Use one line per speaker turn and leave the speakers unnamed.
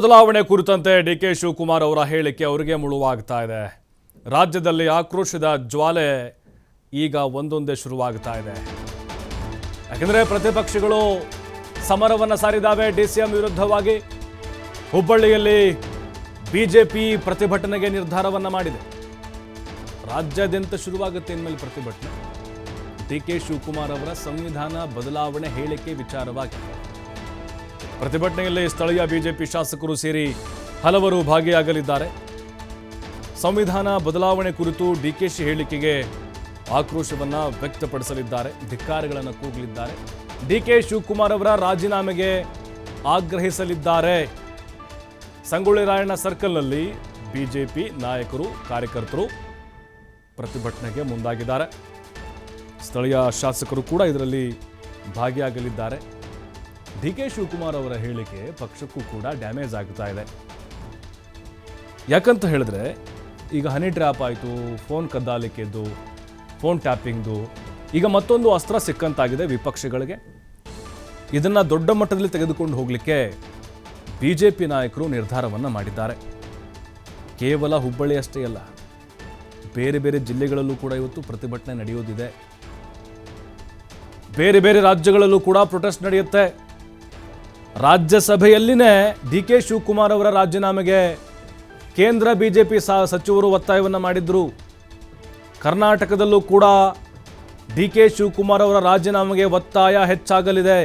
ಬದಲಾವಣೆ ಕುರಿತಂತೆ ಡಿಕೆ ಶಿವಕುಮಾರ್ ಅವರ ಹೇಳಿಕೆ ಅವರಿಗೆ ಮುಳುವಾಗ್ತಾ ಇದೆ. ರಾಜ್ಯದಲ್ಲಿ ಆಕ್ರೋಶದ ಜ್ವಾಲೆ ಈಗ ಒಂದೊಂದೇ ಶುರುವಾಗ್ತಾ ಇದೆ. ಯಾಕಂದ್ರೆ ಪ್ರತಿಪಕ್ಷಗಳು ಸಮರವನ್ನು ಸಾರಿದಾವೆ ಡಿಸಿಎಂ ವಿರುದ್ಧವಾಗಿ. ಹುಬ್ಬಳ್ಳಿಯಲ್ಲಿ ಬಿಜೆಪಿ ಪ್ರತಿಭಟನೆಗೆ ನಿರ್ಧಾರವನ್ನ ಮಾಡಿದೆ. ರಾಜ್ಯಾದ್ಯಂತ ಶುರುವಾಗುತ್ತೆ ಇನ್ಮೇಲೆ ಪ್ರತಿಭಟನೆ. ಡಿಕೆ ಶಿವಕುಮಾರ್ ಅವರ ಸಂವಿಧಾನ ಬದಲಾವಣೆ ಹೇಳಿಕೆ ವಿಚಾರವಾಗಿ ಪ್ರತಿಭಟನೆಯಲ್ಲಿ ಸ್ಥಳೀಯ ಬಿಜೆಪಿ ಶಾಸಕರು ಸೇರಿ ಹಲವರು ಭಾಗಿಯಾಗಲಿದ್ದಾರೆ. ಸಂವಿಧಾನ ಬದಲಾವಣೆ ಕುರಿತು ಡಿಕೆಶಿ ಹೇಳಿಕೆಗೆ ಆಕ್ರೋಶವನ್ನು ವ್ಯಕ್ತಪಡಿಸಲಿದ್ದಾರೆ, ಧಿಕ್ಕಾರಗಳನ್ನು ಕೂಗಲಿದ್ದಾರೆ. ಡಿಕೆ ಶಿವಕುಮಾರ್ ಅವರ ರಾಜೀನಾಮೆಗೆ ಆಗ್ರಹಿಸಲಿದ್ದಾರೆ. ಸಂಗೊಳ್ಳಿ ರಾಯಣ್ಣ ಸರ್ಕಲ್ನಲ್ಲಿ ಬಿಜೆಪಿ ನಾಯಕರು ಕಾರ್ಯಕರ್ತರು ಪ್ರತಿಭಟನೆಗೆ ಮುಂದಾಗಿದ್ದಾರೆ. ಸ್ಥಳೀಯ ಶಾಸಕರು ಕೂಡ ಇದರಲ್ಲಿ ಭಾಗಿಯಾಗಲಿದ್ದಾರೆ. ಡಿಕೆ ಶಿವಕುಮಾರ್ ಅವರ ಹೇಳಿಕೆ ಪಕ್ಷಕ್ಕೂ ಕೂಡ ಡ್ಯಾಮೇಜ್ ಆಗ್ತಾ ಇದೆ. ಯಾಕಂತ ಹೇಳಿದ್ರೆ ಈಗ ಹನಿ ಟ್ರ್ಯಾಪ್ ಆಯಿತು, ಫೋನ್ ಕದ್ದಾಲಿಕೆದ್ದು, ಫೋನ್ ಟ್ಯಾಪಿಂಗ್ದು, ಈಗ ಮತ್ತೊಂದು ಅಸ್ತ್ರ ಸಿಕ್ಕಂತಾಗಿದೆ ವಿಪಕ್ಷಗಳಿಗೆ. ಇದನ್ನು ದೊಡ್ಡ ಮಟ್ಟದಲ್ಲಿ ತೆಗೆದುಕೊಂಡು ಹೋಗಲಿಕ್ಕೆ ಬಿಜೆಪಿ ನಾಯಕರು ನಿರ್ಧಾರವನ್ನು ಮಾಡಿದ್ದಾರೆ. ಕೇವಲ ಹುಬ್ಬಳ್ಳಿ ಅಷ್ಟೇ ಅಲ್ಲ, ಬೇರೆ ಬೇರೆ ಜಿಲ್ಲೆಗಳಲ್ಲೂ ಕೂಡ ಇವತ್ತು ಪ್ರತಿಭಟನೆ ನಡೆಯೋದಿದೆ. ಬೇರೆ ಬೇರೆ ರಾಜ್ಯಗಳಲ್ಲೂ ಕೂಡ ಪ್ರೊಟೆಸ್ಟ್ ನಡೆಯುತ್ತೆ. ರಾಜ್ಯಸಭೆಯಲ್ಲಿನೇ ಡಿಕೆ ಶಿವಕುಮಾರ್ ಅವರ ರಾಜೀನಾಮೆಗೆ ಕೇಂದ್ರ ಬಿಜೆಪಿ ಸಚಿವರು ಒತ್ತಾಯವನ್ನು ಮಾಡಿದ್ರು. ಕರ್ನಾಟಕದಲ್ಲೂ ಕೂಡ ಡಿಕೆ ಶಿವಕುಮಾರ್ ಅವರ ರಾಜೀನಾಮೆಗೆ ಒತ್ತಾಯ ಹೆಚ್ಚಾಗಲಿದೆ.